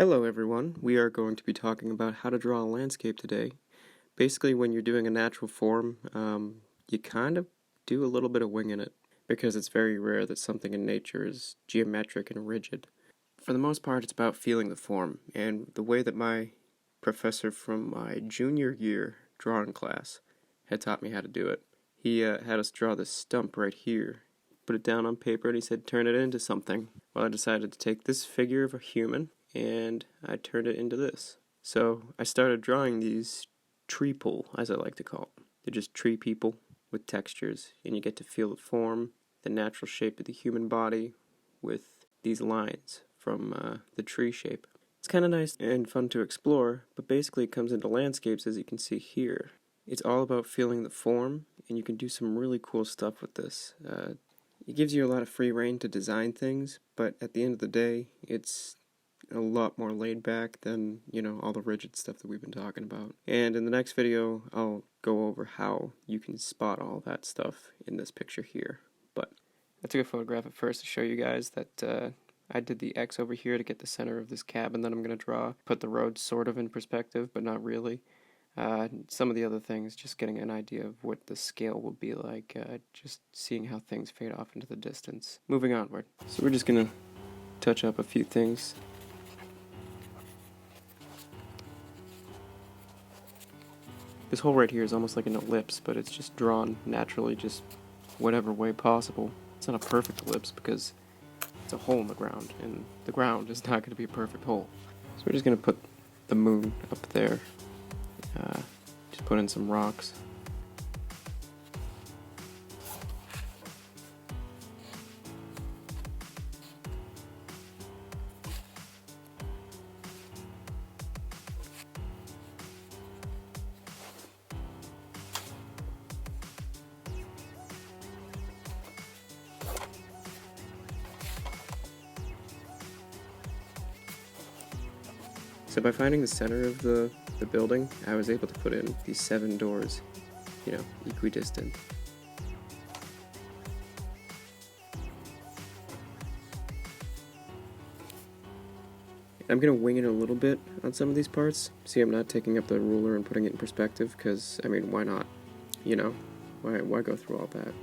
Hello everyone, we are going to be talking about how to draw a landscape today. Basically, when you're doing a natural form, you kind of do a little bit of winging it, because it's very rare that something in nature is geometric and rigid. For the most part, it's about feeling the form, and the way that my professor from my junior year drawing class had taught me how to do it. He had us draw this stump right here, put it down on paper, and he said turn it into something. Well, I decided to take this figure of a human and I turned it into this. So I started drawing these tree pull, as I like to call it. They're just tree people with textures, and you get to feel the form, the natural shape of the human body with these lines from the tree shape. It's kind of nice and fun to explore, but basically it comes into landscapes as you can see here. It's all about feeling the form, and you can do some really cool stuff with this. It gives you a lot of free rein to design things, but at the end of the day, it's a lot more laid back than, all the rigid stuff that we've been talking about. And in the next video, I'll go over how you can spot all that stuff in this picture here. But I took a photograph at first to show you guys that I did the X over here to get the center of this cabin that I'm going to draw. Put the road sort of in perspective, but not really. Some of the other things, just getting an idea of what the scale will be like, just seeing how things fade off into the distance. Moving onward. So we're just going to touch up a few things. This hole right here is almost like an ellipse, but it's just drawn naturally, just whatever way possible. It's not a perfect ellipse because it's a hole in the ground, and the ground is not going to be a perfect hole. So we're just going to put the moon up there. Just put in some rocks. So by finding the center of the building, I was able to put in these 7 doors, equidistant. I'm going to wing it a little bit on some of these parts. See, I'm not taking up the ruler and putting it in perspective, because, why not? Why go through all that?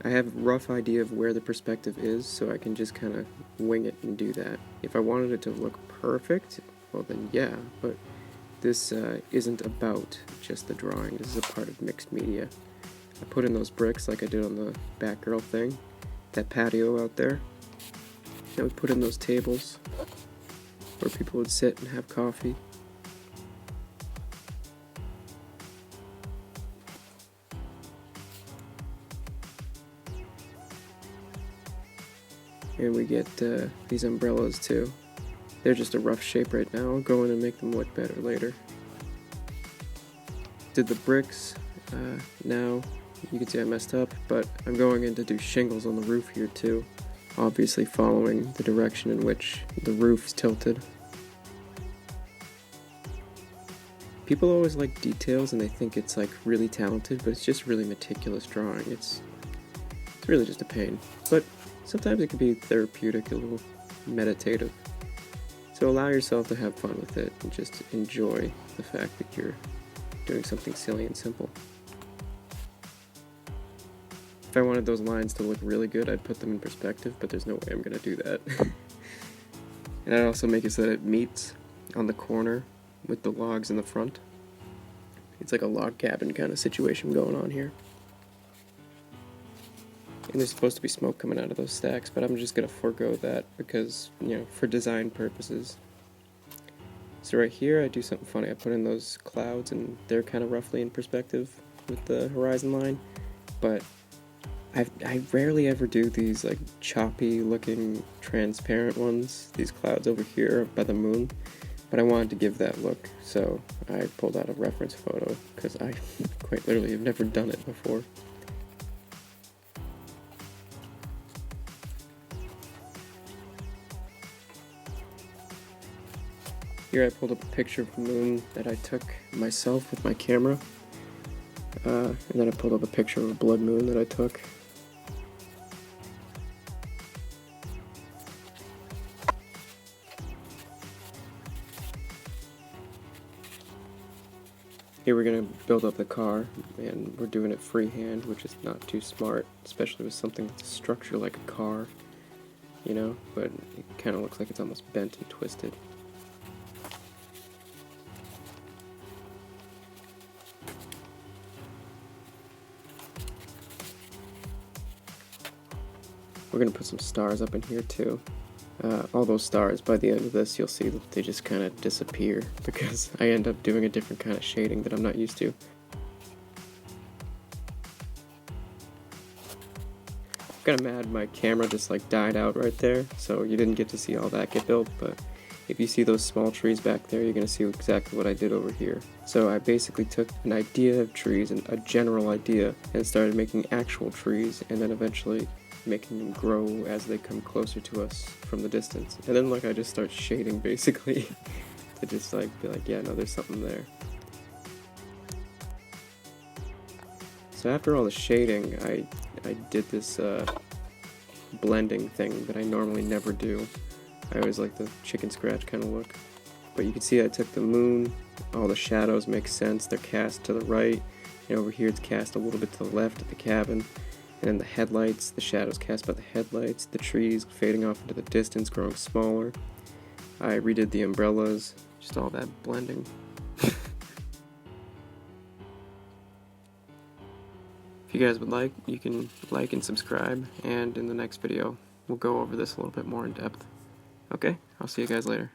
I have a rough idea of where the perspective is, so I can just kind of wing it and do that. If I wanted it to look perfect, well then yeah, but this isn't about just the drawing. This is a part of mixed media. I put in those bricks like I did on the Batgirl thing, that patio out there. I would put in those tables where people would sit and have coffee. And we get these umbrellas too. They're just a rough shape right now. I'll go in and make them look better later. Did the bricks. Now you can see I messed up, but I'm going in to do shingles on the roof here too. Obviously following the direction in which the roof's tilted. People always like details and they think it's like really talented, but it's just really meticulous drawing. It's really just a pain. But sometimes it can be therapeutic, a little meditative. So allow yourself to have fun with it and just enjoy the fact that you're doing something silly and simple. If I wanted those lines to look really good, I'd put them in perspective, but there's no way I'm going to do that. And I'd also make it so that it meets on the corner with the logs in the front. It's like a log cabin kind of situation going on here. And there's supposed to be smoke coming out of those stacks, but I'm just going to forego that because, for design purposes. So right here I do something funny. I put in those clouds and they're kind of roughly in perspective with the horizon line, but I rarely ever do these like choppy looking transparent ones, these clouds over here by the moon, but I wanted to give that look, so I pulled out a reference photo because I quite literally have never done it before. Here I pulled up a picture of the moon that I took myself with my camera, and then I pulled up a picture of a blood moon that I took. Here we're going to build up the car, and we're doing it freehand, which is not too smart, especially with something that's structured like a car, you know, but it kind of looks like it's almost bent and twisted. We're going to put some stars up in here too. All those stars, by the end of this, you'll see that they just kind of disappear because I end up doing a different kind of shading that I'm not used to. I'm kind of mad my camera just like died out right there, so you didn't get to see all that get built, but if you see those small trees back there, you're going to see exactly what I did over here. So I basically took an idea of trees, and a general idea, and started making actual trees, and then eventually making them grow as they come closer to us from the distance. And then like I just start shading basically to just like be like, yeah, no, there's something there. So after all the shading, I did this blending thing that I normally never do. I always like the chicken scratch kind of look. But you can see I took the moon, all the shadows make sense, they're cast to the right, and over here it's cast a little bit to the left of the cabin. And then the headlights, the shadows cast by the headlights, the trees fading off into the distance, growing smaller. I redid the umbrellas, just all that blending. If you guys would like, you can like and subscribe, and in the next video, we'll go over this a little bit more in depth. Okay, I'll see you guys later.